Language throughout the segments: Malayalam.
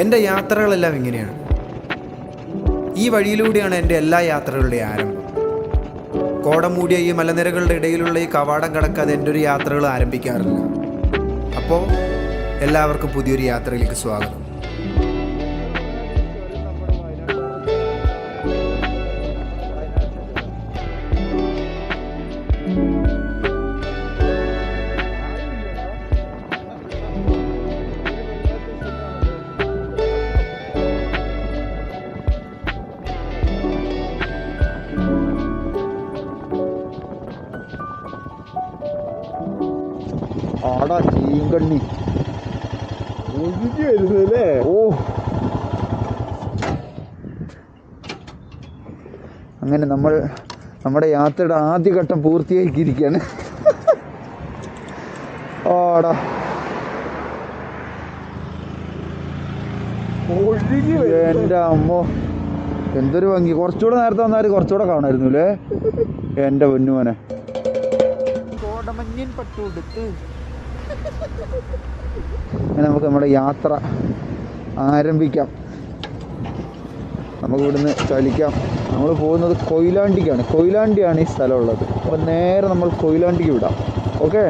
എൻ്റെ യാത്രകളെല്ലാം ഇങ്ങനെയാണ്. ഈ വഴിയിലൂടെയാണ് എൻ്റെ എല്ലാ യാത്രകളുടെയും ആരംഭം. കോട മൂടിയ ഈ മലനിരകളുടെ ഇടയിലുള്ള ഈ കവാടം കടക്കാതെ എൻ്റെ ഒരു യാത്രകൾ ആരംഭിക്കാറില്ല. അപ്പോൾ എല്ലാവർക്കും പുതിയൊരു യാത്രയിലേക്ക് സ്വാഗതം. ആടാ ചീങ്കണ്ണി വരുന്നല്ലേ. ഓ, അങ്ങനെ നമ്മൾ നമ്മുടെ യാത്രയുടെ ആദ്യഘട്ടം പൂർത്തിയാക്കിയിരിക്കുകയാണ്. ആടാ എൻ്റെ അമ്മോ, എന്തൊരു ഭംഗി. കുറച്ചുകൂടെ നേരത്തെ വന്നാൽ കുറച്ചുകൂടെ കാണായിരുന്നു അല്ലേ എൻ്റെ പൊന്നുമോനെ. കോടമഞ്ഞിൻ പട്ടുടുത്ത് അങ്ങനെ നമുക്ക് നമ്മുടെ യാത്ര ആരംഭിക്കാം. നമുക്ക് ഇവിടുന്ന് ചലിക്കാം. നമ്മൾ പോകുന്നത് കൊയിലാണ്ടിക്കാണ്. കൊയിലാണ്ടിയാണ് ഈ സ്ഥലമുള്ളത്. അപ്പോൾ നേരെ നമ്മൾ കൊയിലാണ്ടിക്ക് വിടാം. Okay,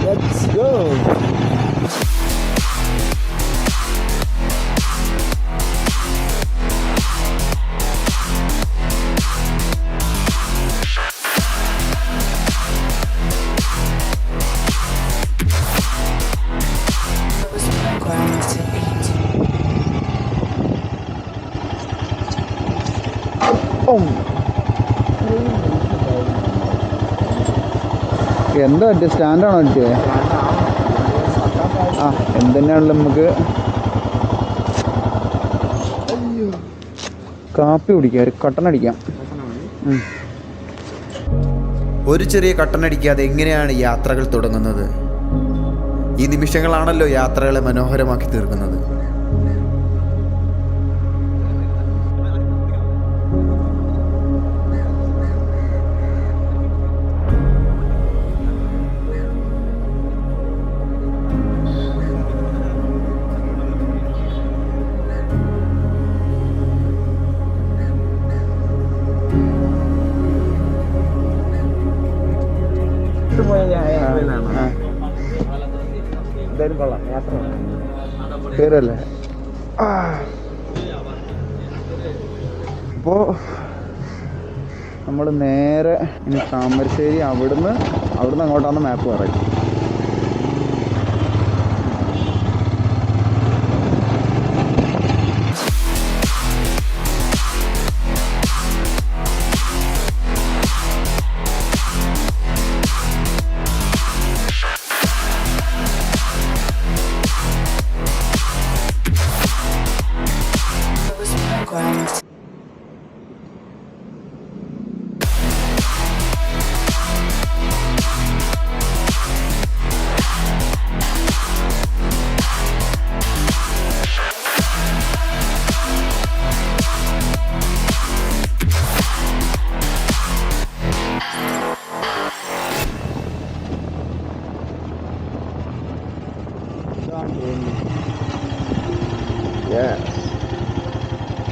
let's go. എന്താ പറ്റിയ? സ്റ്റാൻഡാണോ പറ്റിയത്? ആ, എന്തെന്നാണല്ലോ നമുക്ക് കാപ്പി കുടിക്കാം, ഒരു കട്ടനടിക്കാം. ഒരു ചെറിയ കട്ടനടിക്കാതെ എങ്ങനെയാണ് യാത്രകൾ തുടങ്ങുന്നത്? ഈ നിമിഷങ്ങളാണല്ലോ യാത്രകളെ മനോഹരമാക്കി തീർക്കുന്നത്. പേരല്ലേ. അപ്പോൾ നമ്മൾ നേരെ ഇനി താമരശ്ശേരി, അവിടുന്ന് അങ്ങോട്ടാണ് മാപ്പ് പറയും.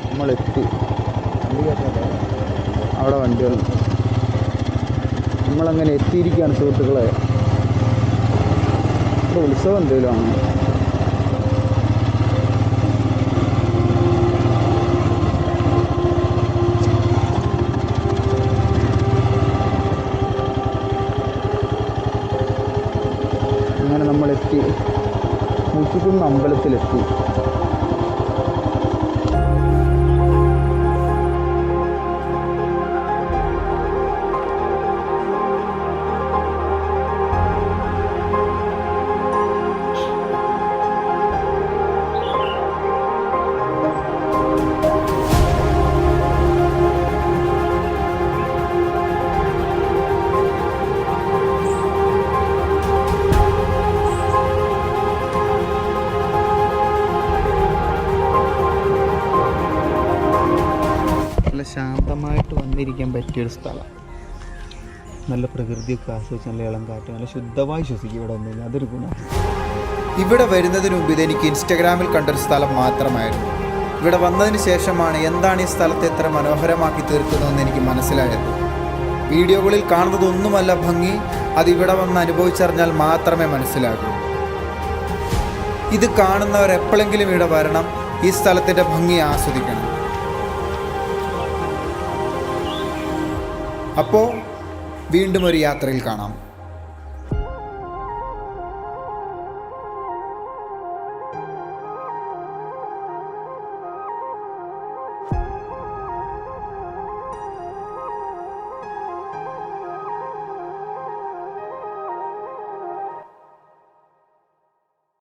നമ്മളെത്തി. അവിടെ വണ്ടികൾ നമ്മളങ്ങനെ എത്തിയിരിക്കുകയാണ് സുഹൃത്തുക്കളെ. ഇപ്പോൾ ഉത്സവം എന്തെങ്കിലും ആണ്. അങ്ങനെ നമ്മളെത്തി, മുച്ചിക്കുന്ന് അമ്പലത്തിലെത്തി. ശാന്തമായിട്ട് വന്നിരിക്കാൻ പറ്റിയൊരു സ്ഥലം. നല്ല പ്രകൃതിയൊക്കെ ആസ്വദിച്ച് നല്ല ഇളം കാറ്റ്, നല്ല ശുദ്ധമായി ശ്വസിക്കും ഇവിടെ വന്നു കഴിഞ്ഞാൽ. അതൊരു ഗുണം. ഇവിടെ വരുന്നതിന് മുമ്പ് ഇതെനിക്ക് ഇൻസ്റ്റഗ്രാമിൽ കണ്ടൊരു സ്ഥലം മാത്രമായിരുന്നു. ഇവിടെ വന്നതിന് ശേഷമാണ് എന്താണ് ഈ സ്ഥലത്തെ എത്ര മനോഹരമാക്കി തീർക്കുന്നതെന്ന് എനിക്ക് മനസ്സിലായത്. വീഡിയോകളിൽ കാണുന്നതൊന്നുമല്ല ഭംഗി, അതിവിടെ വന്ന് അനുഭവിച്ചറിഞ്ഞാൽ മാത്രമേ മനസ്സിലാകൂ. ഇത് കാണുന്നവർ എപ്പോഴെങ്കിലും ഇവിടെ വരണം, ഈ സ്ഥലത്തിൻ്റെ ഭംഗി ആസ്വദിക്കണം. അപ്പോൾ വീണ്ടും ഒരു യാത്രയിൽ കാണാം.